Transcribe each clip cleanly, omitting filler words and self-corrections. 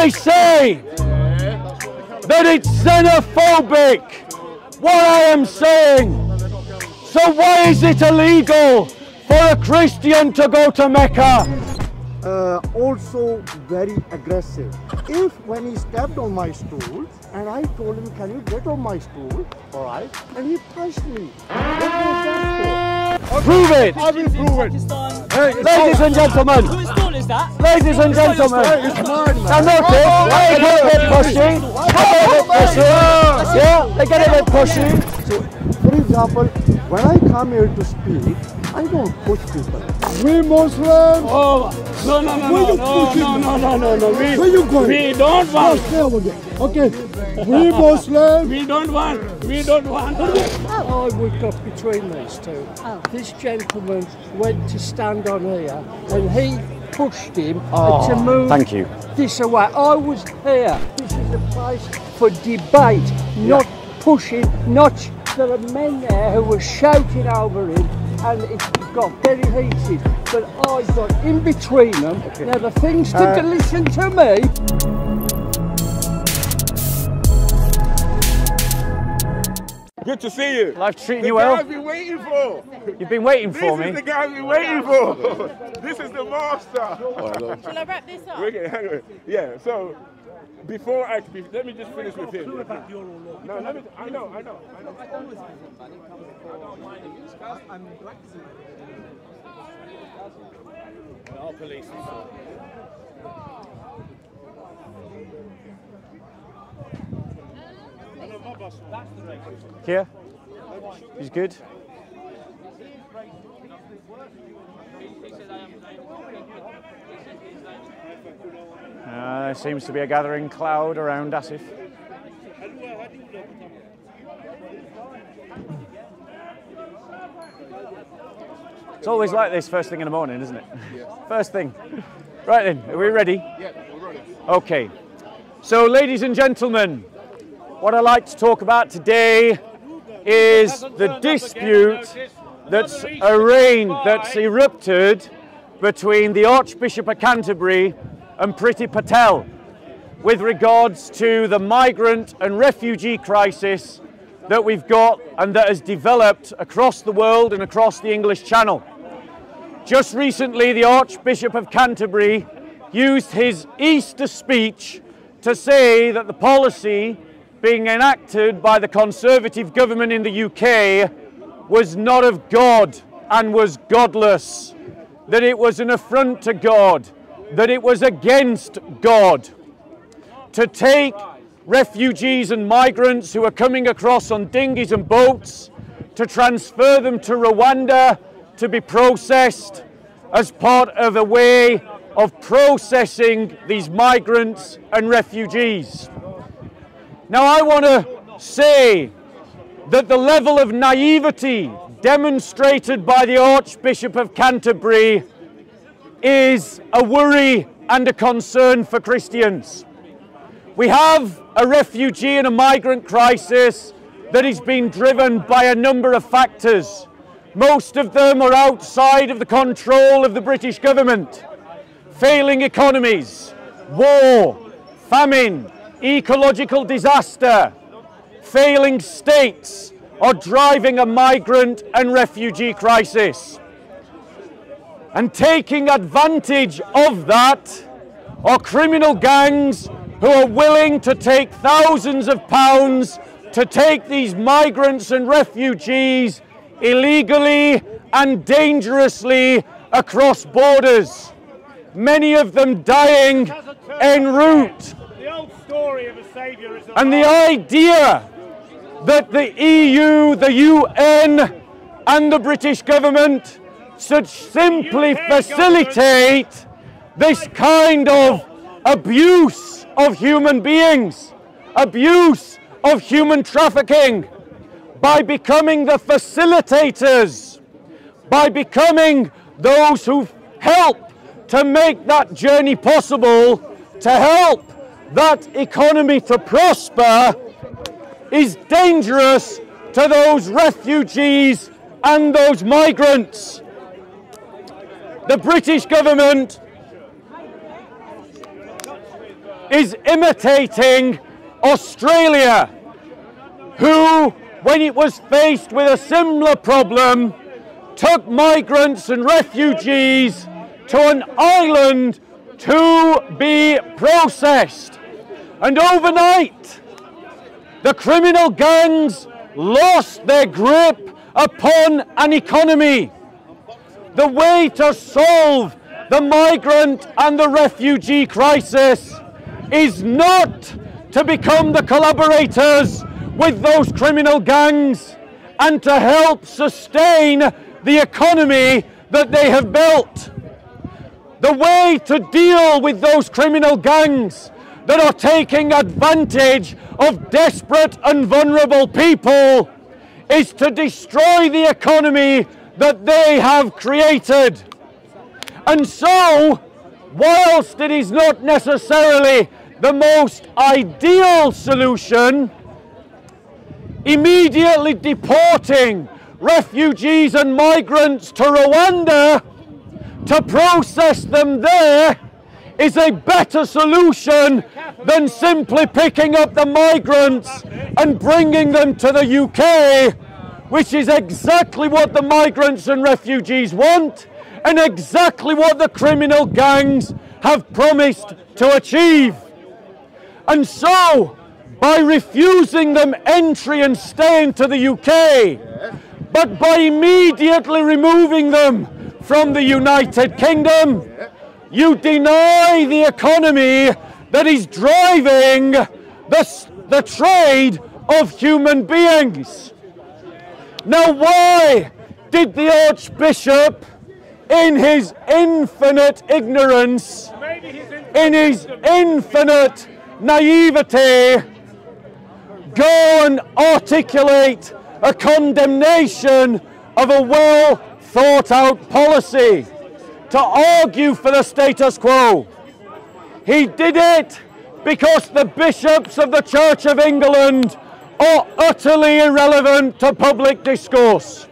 they say that it's xenophobic, what I am saying. So why is it illegal for a Christian to go to Mecca? Also very aggressive. If when he stepped on my stool and I told him, can you get on my stool, all right, and he pushed me. What was that for? Prove it! I will prove it. Hey, ladies and gentlemen, Whose stool is that? ladies and gentlemen, It's mine, now man. notice, they get a bit pushy, yeah, they get a bit pushy. So, for example, when I come here to speak, I don't push people. We Muslims. Oh, no. Where you going? We don't want. Stay over there. Okay. We Muslims. We don't want. I would go between these two. This gentleman went to stand on here and he pushed him to move thank you. this away. I was here. This is a place for debate, not pushing, not there are men there who were shouting over him and it got very heated. But I got in between them. Now the things to listen to me. Good to see you. Life treating The you guy well? I've been waiting for. You've been waiting for This me. is the guy I've been waiting for. This is the master. Shall I wrap this up? Okay, hang on. Yeah, so before let me just finish with him. No, let me. I know. Our police Here? He's good? There seems to be a gathering cloud around Asif. It's always like this first thing in the morning, isn't it? Yeah. First thing. Right then, are we ready? Yeah, we're ready. Okay. So, ladies and gentlemen, what I'd like to talk about today is the dispute that's erupted between the Archbishop of Canterbury and Priti Patel with regards to the migrant and refugee crisis that we've got and that has developed across the world and across the English Channel. Just recently, the Archbishop of Canterbury used his Easter speech to say that the policy being enacted by the Conservative government in the UK was not of God and was godless, that it was an affront to God, that it was against God. To take refugees and migrants who are coming across on dinghies and boats, to transfer them to Rwanda to be processed as part of a way of processing these migrants and refugees. Now, I want to say that the level of naivety demonstrated by the Archbishop of Canterbury is a worry and a concern for Christians. We have a refugee and a migrant crisis that is being driven by a number of factors. Most of them are outside of the control of the British government. Failing economies, war, famine, ecological disaster, failing states are driving a migrant and refugee crisis. And taking advantage of that are criminal gangs who are willing to take thousands of pounds to take these migrants and refugees illegally and dangerously across borders, many of them dying en route. And the idea that the EU, the UN and the British government should simply facilitate this kind of abuse of human beings, abuse of human trafficking, by becoming the facilitators, by becoming those who help to make that journey possible, to help that economy to prosper, is dangerous to those refugees and those migrants. The British government is imitating Australia, who, when it was faced with a similar problem, took migrants and refugees to an island to be processed. And overnight, the criminal gangs lost their grip upon an economy. The way to solve the migrant and the refugee crisis is not to become the collaborators with those criminal gangs and to help sustain the economy that they have built. The way to deal with those criminal gangs that are taking advantage of desperate and vulnerable people is to destroy the economy that they have created. And so, whilst it is not necessarily the most ideal solution, immediately deporting refugees and migrants to Rwanda to process them there is a better solution than simply picking up the migrants and bringing them to the UK, which is exactly what the migrants and refugees want and exactly what the criminal gangs have promised to achieve. And so, by refusing them entry and stay into the UK, but by immediately removing them from the United Kingdom, you deny the economy that is driving the trade of human beings. Now, why did the Archbishop, in his infinite ignorance, in his infinite naivety, go and articulate a condemnation of a well thought out policy to argue for the status quo? He did it because the bishops of the Church of England are utterly irrelevant to public discourse.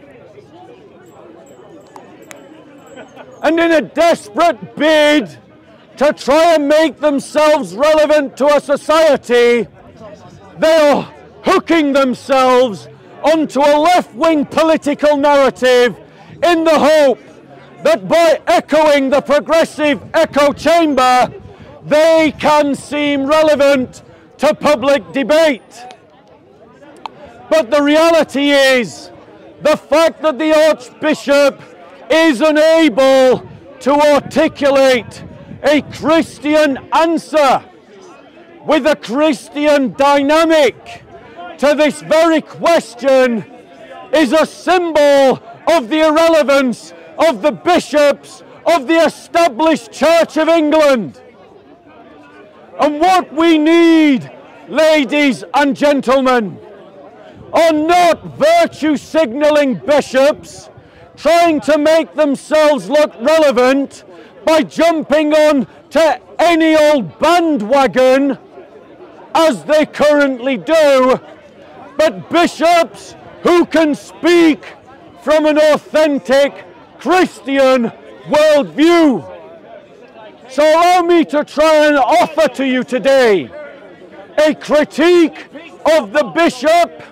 And in a desperate bid to try and make themselves relevant to a society, they are hooking themselves onto a left-wing political narrative in the hope that by echoing the progressive echo chamber, they can seem relevant to public debate. But the reality is, the fact that the Archbishop is unable to articulate a Christian answer with a Christian dynamic to this very question is a symbol of the irrelevance of the bishops of the established Church of England. And what we need, ladies and gentlemen, are not virtue signalling bishops trying to make themselves look relevant by jumping on to any old bandwagon as they currently do, but bishops who can speak from an authentic Christian worldview. So allow me to try and offer to you today a critique of the bishop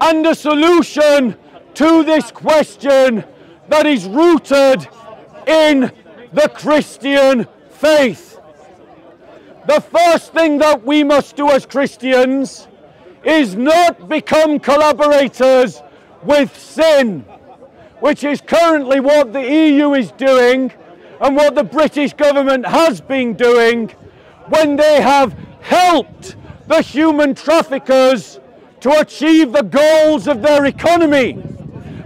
and a solution to this question that is rooted in the Christian faith. The first thing that we must do as Christians is not become collaborators with sin, which is currently what the EU is doing and what the British government has been doing when they have helped the human traffickers to achieve the goals of their economy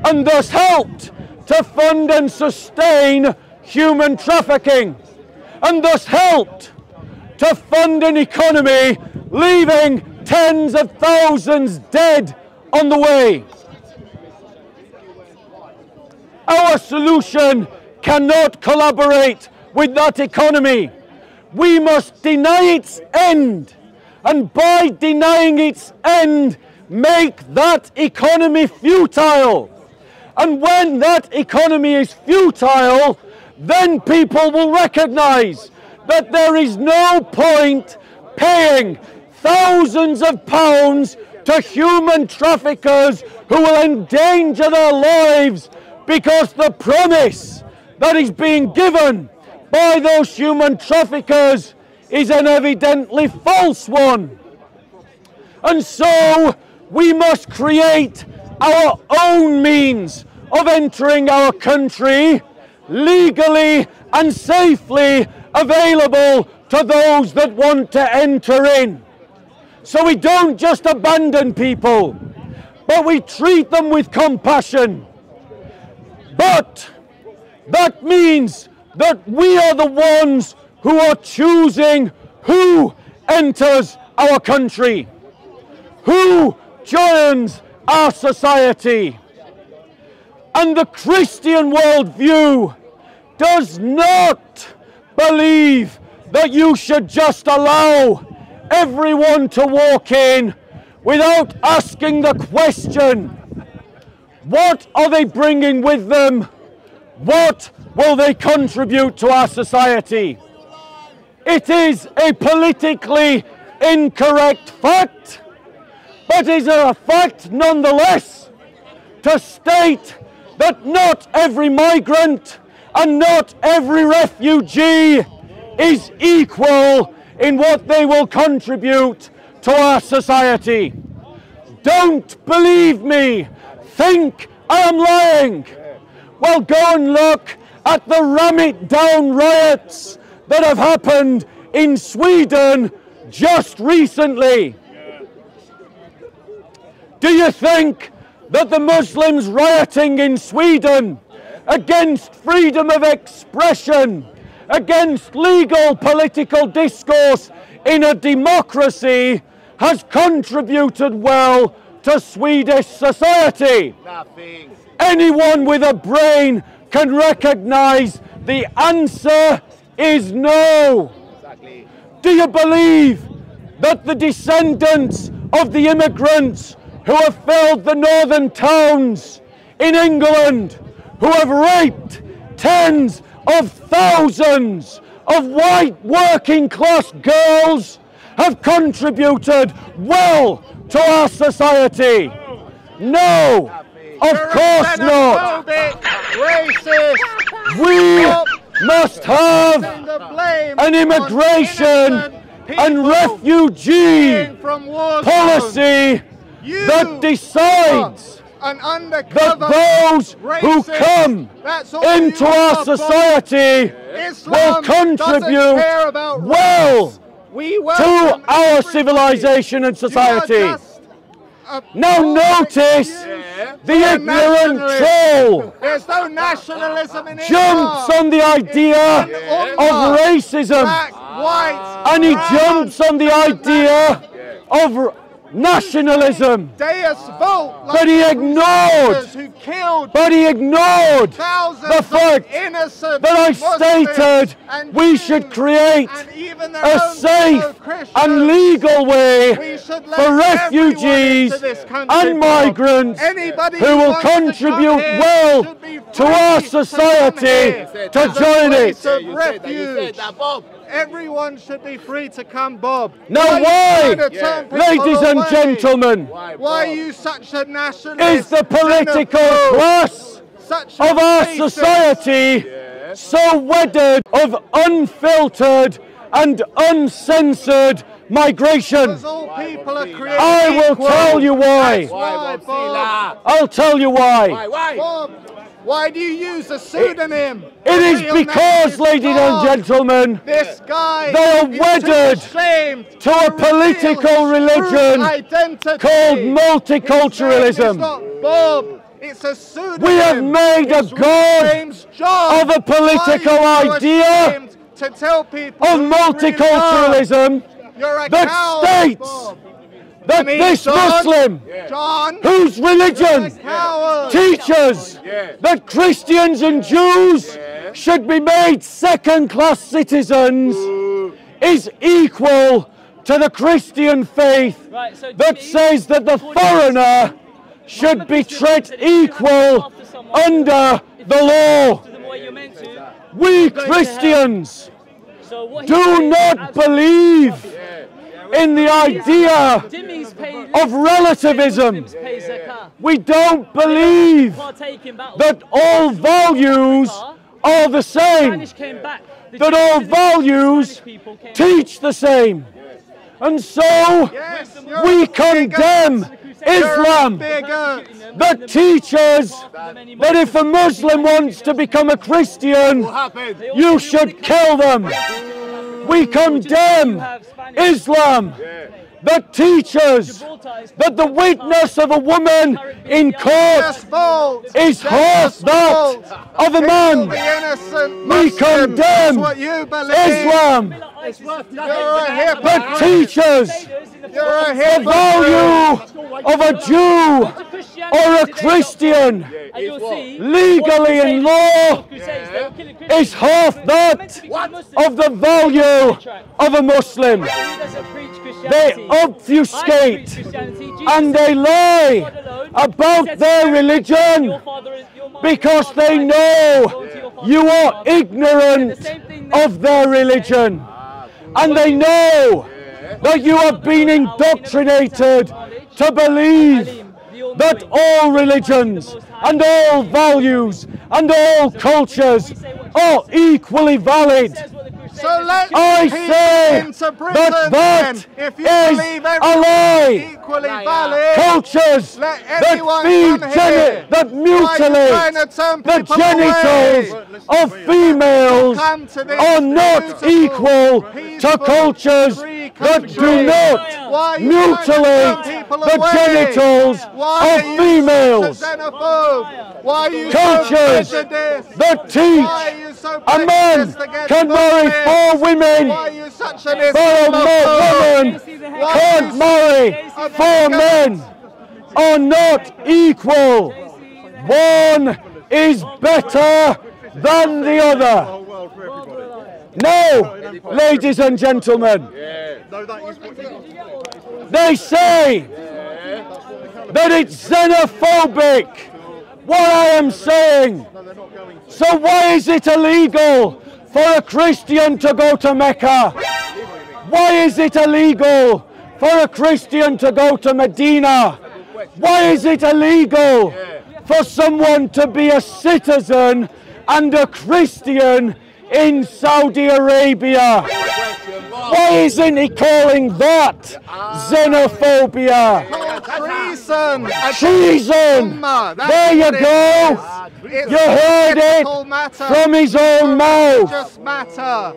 and thus helped to fund and sustain human trafficking and thus helped to fund an economy leaving tens of thousands dead on the way. Our solution cannot collaborate with that economy. We must deny its end, and by denying its end, make that economy futile. And when that economy is futile, then people will recognize that there is no point paying thousands of pounds to human traffickers who will endanger their lives because the promise that is being given by those human traffickers is an evidently false one. And so we must create our own means of entering our country legally and safely available to those that want to enter in. So we don't just abandon people, but we treat them with compassion. But that means that we are the ones who are choosing who enters our country, who joins our society. And the Christian worldview does not believe that you should just allow everyone to walk in without asking the question, what are they bringing with them? What will they contribute to our society? It is a politically incorrect fact, but it is a fact nonetheless to state that not every migrant and not every refugee is equal in what they will contribute to our society. Don't believe me. Think I am lying. Well, go and look at the ram-it-down riots that have happened in Sweden just recently. Do you think that the Muslims rioting in Sweden against freedom of expression, against legal political discourse in a democracy has contributed well to Swedish society? Nothing. Anyone with a brain can recognize the answer is no. Exactly. Do you believe that the descendants of the immigrants who have filled the northern towns in England, who have raped tens of thousands of white working class girls, have contributed well to our society? No, of course not. Racist. We must have an immigration and refugee policy that decides that those who come into our society will contribute well to our civilization and society. Now notice the ignorant troll There's no nationalism in jumps on the idea of racism, and he jumps on the idea of nationalism, but he ignored the fact that I stated we should create a safe and legal way for refugees and migrants who will contribute well to our society to join it. Everyone should be free to come, Bob. Now why, ladies and gentlemen, Why are you such a nationalist? is the political class of our society so wedded of unfiltered and uncensored migration? I will tell you why. I'll tell you why. Bob, why do you use a pseudonym? It is because, ladies and gentlemen, this guy they are wedded to a political religion called multiculturalism. Bob, it's a pseudonym. We have made a god of a political idea to tell people of multiculturalism that states that this Muslim, whose religion teaches that Christians and Jews should be made second-class citizens, is equal to the Christian faith that says that the foreigner should be treated equal under the law. We Christians So what do not believe in the idea of relativism. We don't believe that all values are the same, that all values teach the same. And so we condemn Islam that teaches that if a Muslim wants to become a Christian, you should kill them. We condemn Islam that teaches that the witness of a woman in court is half that of a man. We condemn Islam that teaches the value of a Jew or a Christian legally in law is half that of the value of a Muslim. They obfuscate and they lie about their religion because they know you are ignorant of their religion, and they know that you have been indoctrinated to believe that all religions and all values and all cultures are equally valid. So let I say into prison, that if you is believe a lie. equally valid, Cultures let that anyone feed, come here. that Why are you trying mutilate to turn the people genitals away? of females Come to this are not beautiful, equal to peaceful, cultures free that country. do not Why are you mutilate trying to turn people the away? genitals Why of are you females. so xenophobe? Why are you Cultures so prejudiced? that Why are teach you so a man prejudiced against can marry Muslims? 4 women, Why are you such an but a Islamophobe? woman can't marry 4 men are not equal. One is better than the other. No, ladies and gentlemen, they say that it's xenophobic, what I am saying. So why is it illegal for a Christian to go to Mecca? Why is it illegal for a Christian to go to Medina? Why is it illegal for someone to be a citizen and a Christian in Saudi Arabia? Why isn't he calling that xenophobia? Treason! Treason! There you go! You heard it from his own mouth.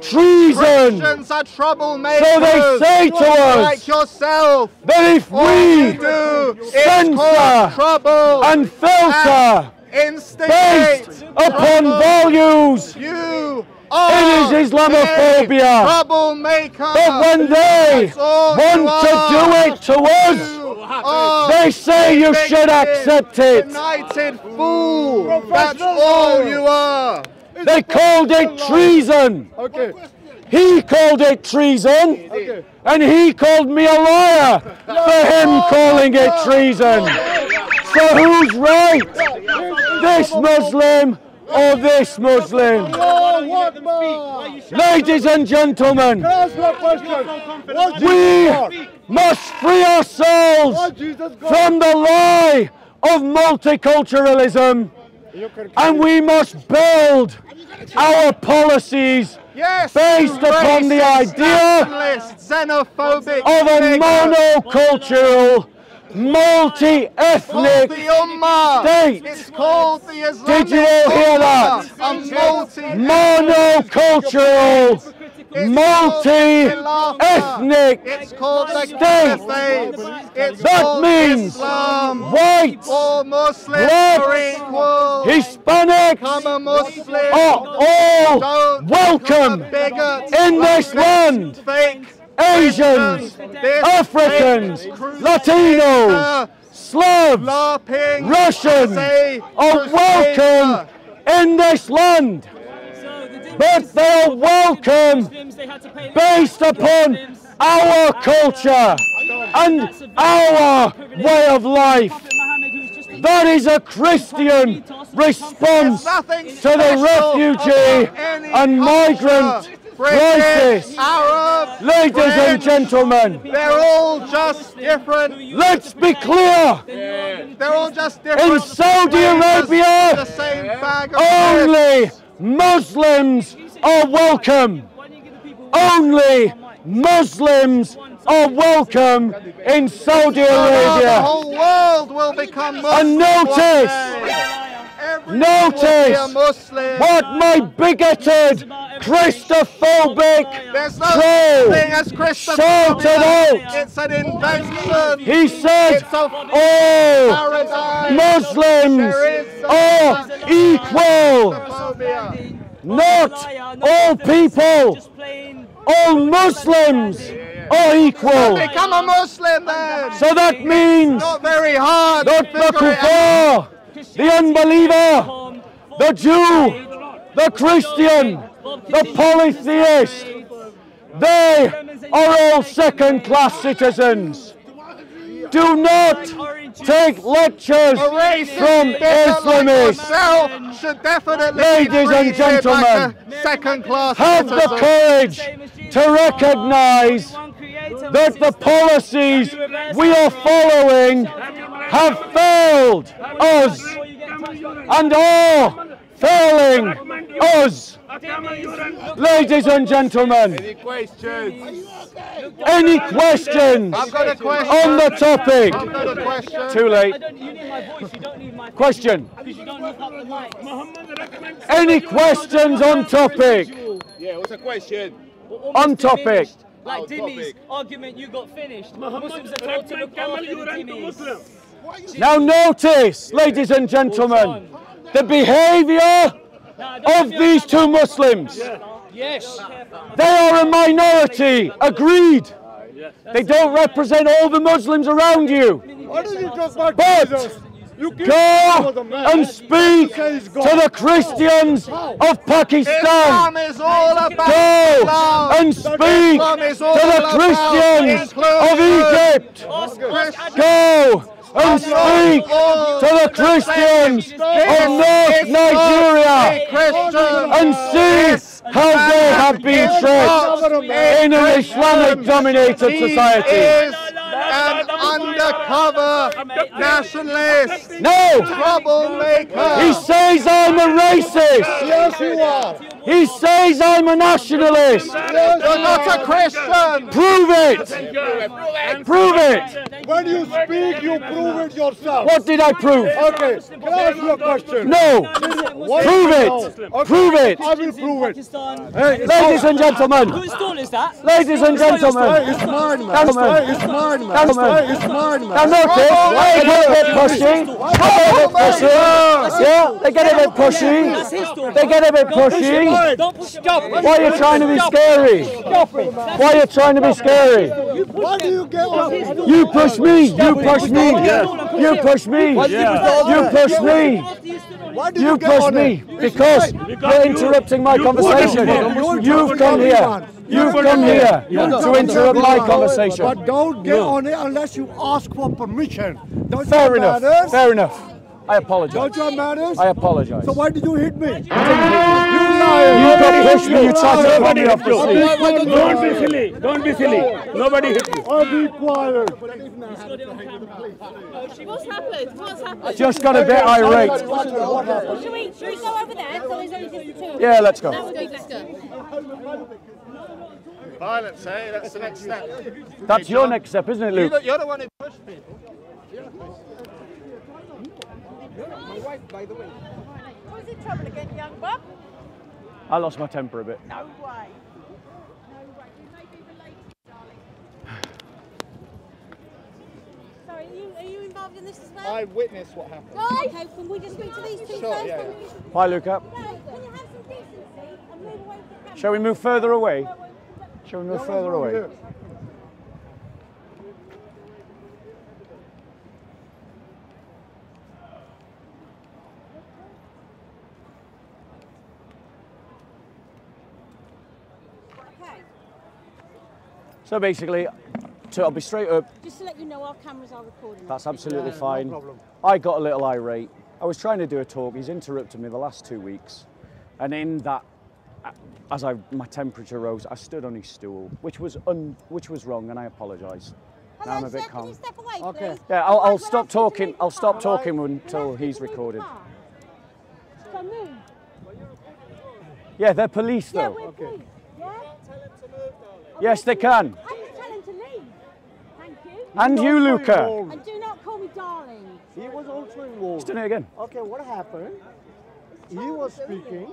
Treason! Christians are troublemakers. So they say to us like yourself. that if we censor and filter based upon values, it is Islamophobia. But when they want to do it to us, they say you should accept it. United fool. That's all you are. They called it treason. He called it treason, and he called me a liar for him calling it treason. So who's right? This Muslim or this Muslim? Ladies and gentlemen, we must free ourselves from the lie of multiculturalism, and we must build our policies based upon the idea of a monocultural, multi-ethnic state. It's called the Islamic Did you all hear that? Monocultural, multi-ethnic state. That means white, black, Hispanic are all welcome in this land. Asians, Africans, Latinos, Slavs, Russians are welcome in this land. But they are welcome based upon our culture and our way of life. That is a Christian response to the refugee and migrant crisis. Arab, Ladies and French, gentlemen, they're all just different. let's be clear. They're all just different. In Saudi flavors, the Arabia, same bag of only chips. Muslims are welcome. Only Muslims are welcome in Saudi The Arabia. whole world will become Muslim. And notice, Everyone will be a Muslim. what my bigoted, Christophobic There's no troll thing as Christopher. shouted out. It's an invention. He said, It's a "Oh, paradigm. Muslims There is are equal. Islamophobia. Not all people, all Muslims are equal." Become a Muslim then. So that means Not very hard. that the Figure it out. kuffar, the unbeliever, the Jew, the Christian, the polytheist, they are all second-class citizens. Do not take lectures A racist from bigot like Islamists. yourself should definitely Ladies be and treated gentlemen, like a second-class Have the citizen. courage to recognise that the policies we are following have failed us and are failing us. Ladies and gentlemen, any questions I've got a question. on the topic? I've got a question. Too late. You need my voice, you don't need my Question. because you don't look up the mic. Any questions on topic? Yeah, what's the question? On topic. Like Dimmy's argument, you got finished. Muslims are told to look after the Dhimmis. Now notice, ladies and gentlemen, the behaviour of these two Muslims. Yes. They are a minority, agreed. They don't represent all the Muslims around you. Why do you talk about But Jesus? You keep go and speak to the Christians of Pakistan. Islam is all about Go love. and speak Islam is to all the about Christians of inclusion. Egypt. Go and speak to the Christians of North Nigeria and see how they have been treated in an Islamic-dominated society. Is an undercover nationalist. No! Troublemaker. He says I'm a racist! Yes, you are. He says I'm a nationalist! You're not a Christian. Prove it! Prove it! When you speak, you prove it yourself. What did I prove? Okay, can I ask you a question? No! Prove it! Prove it! I will prove it. Ladies and gentlemen! Whose stall is that? Ladies and gentlemen! It's mine, man. Gentlemen! It's mine, man. Gentlemen! It's mine, Now man. notice, they get a bit pushy. They get a bit pushy. Yeah, they get a bit pushy. They get a bit pushy. Don't push him. Stop. Why are you trying to be scary? Why are you trying to be scary? Why do you get on? You push me. You push me. You push me. You push me. Why do You get push on me it? because you're interrupting my conversation. You've come here. You've come here to interrupt my conversation. But don't get on it unless you ask for permission. Don't Fair you have enough. manners? Fair enough. I apologise. Don't you have manners? I apologise. So why did you hit me? You got pushed me. You tried to pull me off the seat. Don't be silly. Don't be silly. Nobody hit you. I'll be quiet. What's happened? What's happened? Just got a bit irate. Should we go over there? So there's only just the two. Yeah, let's go. Let's go. Violence, eh? That's the next step. That's your next step, isn't it, Luke? You're the one who pushed me. Who's in trouble again, young bub? I lost my temper a bit. No way. No way. You may be related, darling. Sorry, are you involved in this as well? I witnessed what happened. Right. Okay, can we just speak to these two first? yeah. Bye, Luca. Can you have some decency and move away from the camera? Shall we move further away? Shall we move further away? Okay. So basically, I'll be straight up. Just to let you know, our cameras are recording. That's absolutely fine. I got a little irate. I was trying to do a talk. He's interrupted me the last 2 weeks. And in that my temperature rose, I stood on his stool, which was wrong, and I apologise. Now I'm a bit Can calm. you step away, Okay. please? Yeah, I'll stop talking. I'll stop talking until he's recorded. So move. Yeah, they're police Yeah, though. we're police. Yeah? Yes, they can. I didn't tell him to leave. Thank you. And you, Luca. And do not call me darling. He was also involved. Just doing it again. Okay, what happened? He was speaking.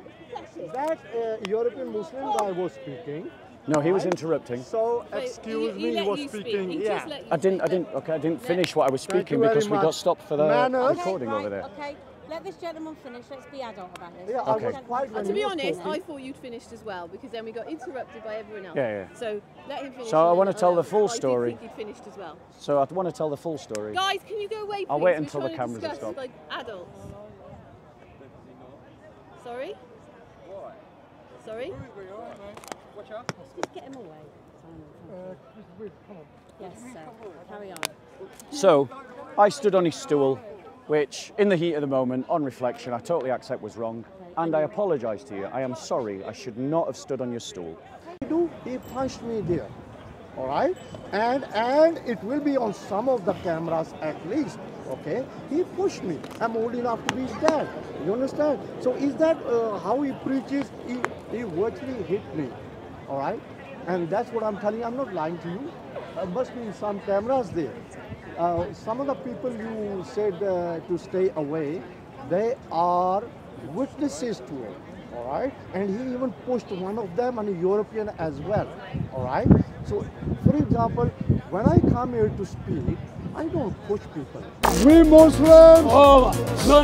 That European Muslim guy was speaking. No, he was interrupting. So excuse me, he was speaking. Yeah. I didn't finish what I was Thank you speaking very because we got much. stopped for the Manners. recording right, over there. Okay, let this gentleman finish. Let's be adult about this. Yeah, Okay. I was quiet when To he be was honest, talking. I thought you'd finished as well because then we got interrupted by everyone else. Yeah, yeah. So let him finish. So I and wanna then tell the I'll- full I story. did think he'd finished as well. So I want to tell the full story. Guys, can you go away, please? I'll wait We're until the trying to cameras have discuss stopped. like adults. Sorry? Sorry? Just get him away. Yes, sir. Carry on. So I stood on his stool, which in the heat of the moment, on reflection, I totally accept was wrong. And I apologise to you. I am sorry. I should not have stood on your stool. He punched me there. All right, and it will be on some of the cameras at least. Okay, he pushed me. I'm old enough to be his dad. You understand? So is that how he preaches? He virtually hit me. All right, and that's what I'm telling you. I'm not lying to you. Must be some cameras there. Some of the people you said to stay away, they are witnesses to it. All right, and he even pushed one of them, and a European as well. All right, so for example, when I come here to speak, I don't push people. We Muslims. Oh, no.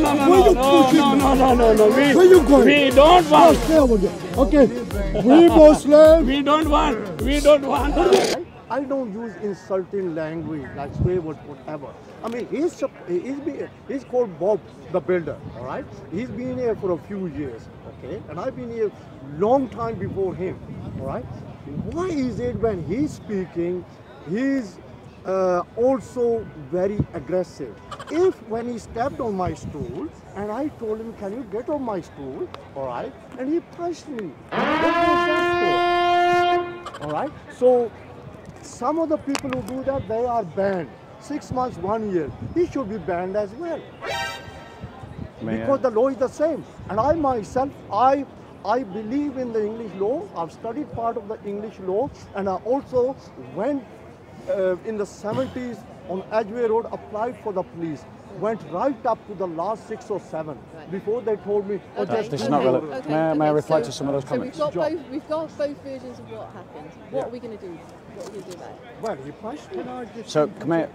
Where you going? We don't want. Stay over there. Okay, we Muslims. We don't want. We don't want. I don't use insulting language like swear word, whatever. I mean, he's called Bob the Builder, all right? He's been here for a few years, okay? And I've been here long time before him, all right? Why is it when he's speaking, he's also very aggressive? If when he stepped on my stool, and I told him, can you get on my stool, all right? And he punched me. What was that for? All right? So, some of the people who do that, they are banned. 6 months, 1 year. He should be banned as well. Because the law is the same. And I myself, I believe in the English law. I've studied part of the English law. And I also went in the 70s on Edgware Road, applied for the police. Went right up to the last 6 or 7 before they told me. Oh, Okay. This is not relevant. May I reply to some of those comments? So we've got both versions of what happened. What are we going to do? What are we going to do about it? Well, he punched me. So come here.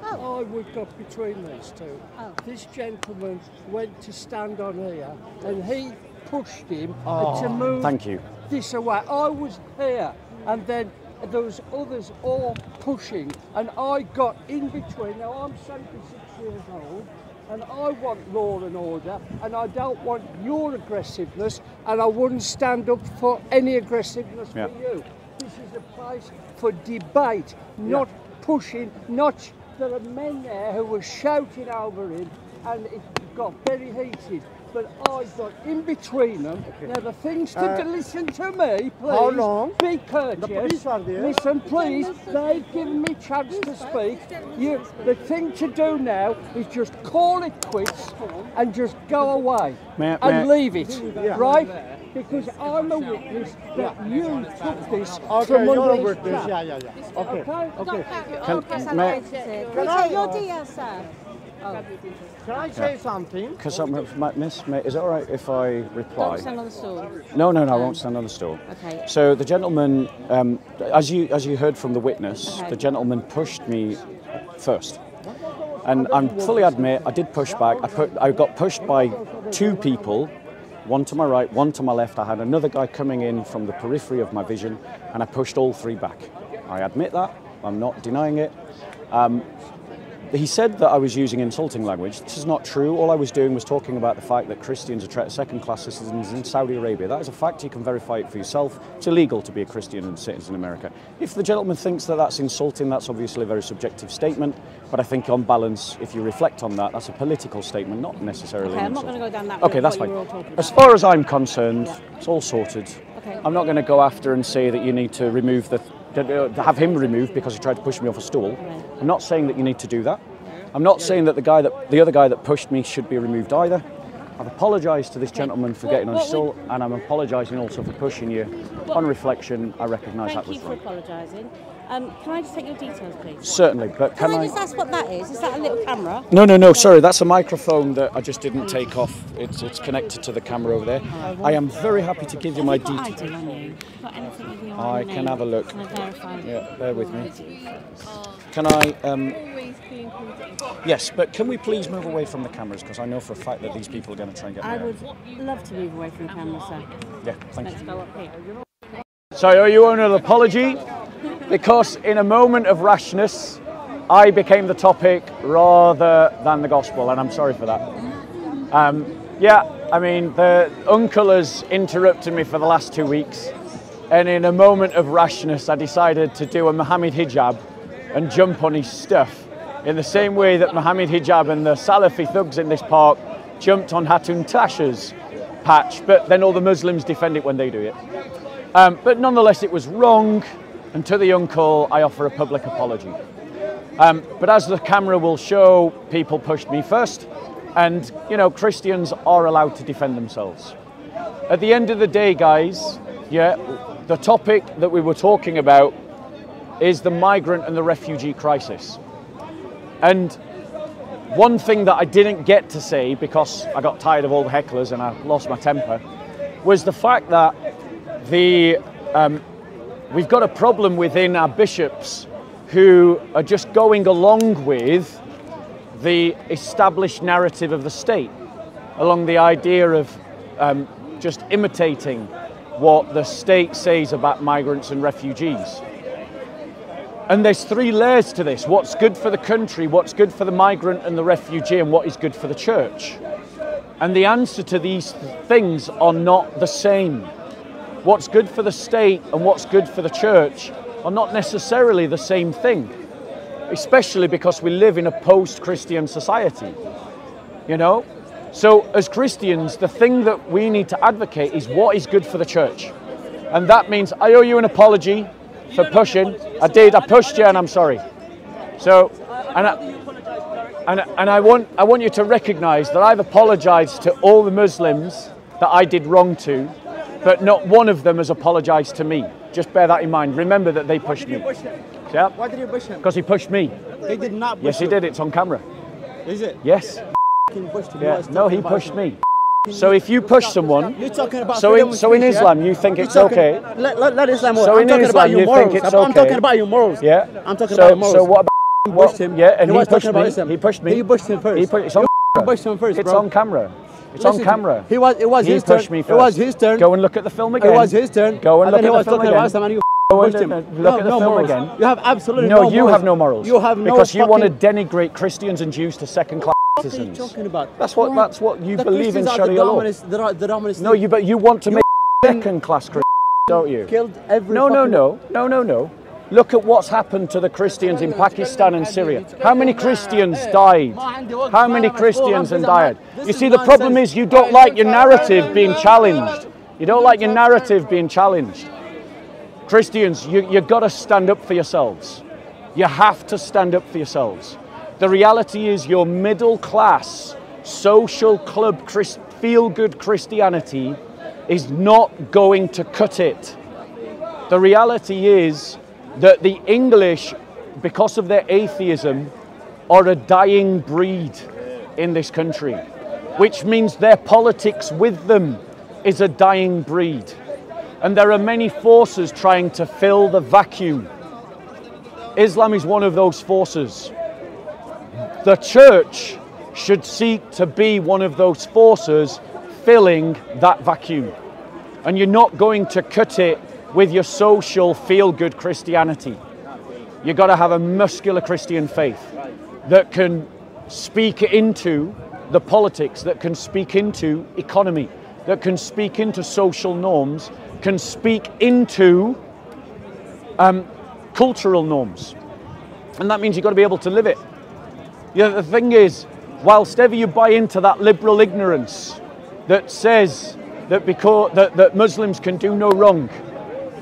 I would got between these two. This gentleman went to stand on here and he pushed him to move Thank you. this away. I was here and then there was others all pushing and I got in between. Now I'm 76 years old and I want law and order and I don't want your aggressiveness and I wouldn't stand up for any aggressiveness for you. This is a place for debate, not pushing, not there are men there who were shouting over him and it got very heated. But I got in between them. Now the things to listen to me, please. How long? Be courteous. The police are there. Listen, please. They've given me chance to speak. The thing to do now is just call it quits and just go away and leave it, right? Because I'm a witness that you took this from you're a under his witness. trap. Yeah. Okay. Can I take your deal, sir? Can I say something? Because Miss, is it all right if I reply? Don't stand on the stool. No, I won't stand on the stool. Okay. So the gentleman, as you heard from the witness, the gentleman pushed me first, and I fully admit I did push back. I got pushed by 2 people, one to my right, one to my left. I had another guy coming in from the periphery of my vision, and I pushed all 3 back. I admit that. I'm not denying it. He said that I was using insulting language. This is not true. All I was doing was talking about the fact that Christians are second-class citizens in Saudi Arabia. That is a fact. You can verify it for yourself. It's illegal to be a Christian citizen in America. If the gentleman thinks that that's insulting, that's obviously a very subjective statement. But I think on balance, if you reflect on that, that's a political statement, not necessarily Okay, I'm not insulting. going to go down that Okay, route, that's what fine. you were all talking As about. far as I'm concerned, it's all sorted. Okay, Okay. I'm not going to go after and say that you need to remove to have him removed because he tried to push me off a stool. Right. I'm not saying that you need to do that. I'm not saying that the other guy that pushed me should be removed either. I've apologised to this gentleman for getting on his stool, and I'm apologising also for pushing you. On reflection, I recognise that was Thank you for apologising. Can I just take your details, please? Certainly, but Can I just ask what that is? Is that a little camera? No, sorry, that's a microphone that I just didn't take off. It's connected to the camera over there. I am very happy to give you my details. ID on you? Got anything with your I name? can have a look. Can I verify? Yeah, bear with me. Can I, yes, but can we please move away from the cameras, because I know for a fact that these people are going to try and get me I out. would love to move away from the camera, sir. Yeah, thank Let's you. go up here. So I owe you an apology, because in a moment of rashness, I became the topic rather than the gospel, and I'm sorry for that. Yeah, I mean, the uncle has interrupted me for the last 2 weeks, and in a moment of rashness, I decided to do a Mohammed hijab and jump on his stuff, in the same way that Mohammed hijab and the Salafi thugs in this park jumped on Hatun Tasha's patch, but then all the Muslims defend it when they do it. But nonetheless, it was wrong, and to the uncle, I offer a public apology. But as the camera will show, people pushed me first, and, you know, Christians are allowed to defend themselves. At the end of the day, guys, yeah, the topic that we were talking about is the migrant and the refugee crisis. And one thing that I didn't get to say, because I got tired of all the hecklers and I lost my temper, was the fact that we've got a problem within our bishops who are just going along with the established narrative of the state, along the idea of just imitating what the state says about migrants and refugees. And there's 3 layers to this: what's good for the country, what's good for the migrant and the refugee, and what is good for the church. And the answer to these things are not the same. What's good for the state and what's good for the church are not necessarily the same thing, especially because we live in a post-Christian society, you know? So as Christians, the thing that we need to advocate is what is good for the church. And that means I owe you an apology for pushing. I did, I pushed you, and I'm sorry. So, and I want you to recognise that I've apologised to all the Muslims that I did wrong to, but not one of them has apologised to me. Just bear that in mind. Remember that they pushed me. Yeah? Why did you push him? Because he pushed me. He did not push Yes, he did. It's on camera. Is it? Yes. Pushed him. Yeah. No, he pushed me. So if you push someone, You're talking about so in Islam you think it's okay. Let Islam work. So I'm in talking Islam about your you morals. think it's I'm okay. talking about your morals. Yeah. I'm talking about your morals. So what about pushed him? Yeah, and he he was pushed talking about me. Islam. He pushed me. He pushed him first. It's on You pushed him first, It's bro. on camera. It's Listen on to camera. me. It was He his turn. pushed me first. It was his turn. Go and look at the film again. It was his turn. Go and look then at the film he was talking about again. Islam and you Go and pushed him. look at the film morals. again. You have absolutely No, no morals. you have no morals. You have no because you want to fucking- denigrate Christians and Jews to second-class What are you citizens. talking about? That's what you The believe in Christians are Sharia law. the dominant No, but you want to make second-class Christians, don't you? killed every No. Look at what's happened to the Christians in Pakistan and Syria. How many Christians died? How many Christians and died? You see, the problem is you don't like your narrative being challenged. You don't like your narrative being challenged. Christians, you've got to stand up for yourselves. You have to stand up for yourselves. The reality is your middle-class, social club, feel-good Christianity is not going to cut it. The reality is that the English, because of their atheism, are a dying breed in this country, which means their politics with them is a dying breed. And there are many forces trying to fill the vacuum. Islam is one of those forces. The church should seek to be one of those forces filling that vacuum. And you're not going to cut it with your social feel-good Christianity. You've got to have a muscular Christian faith that can speak into the politics, that can speak into economy, that can speak into social norms, can speak into cultural norms. And that means you've got to be able to live it. Yeah, the thing is, whilst ever you buy into that liberal ignorance that says that Muslims can do no wrong.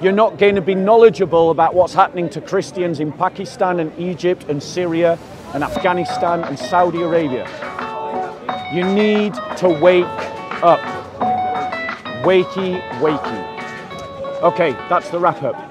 You're not going to be knowledgeable about what's happening to Christians in Pakistan and Egypt and Syria and Afghanistan and Saudi Arabia. You need to wake up. Wakey, wakey. Okay, that's the wrap up.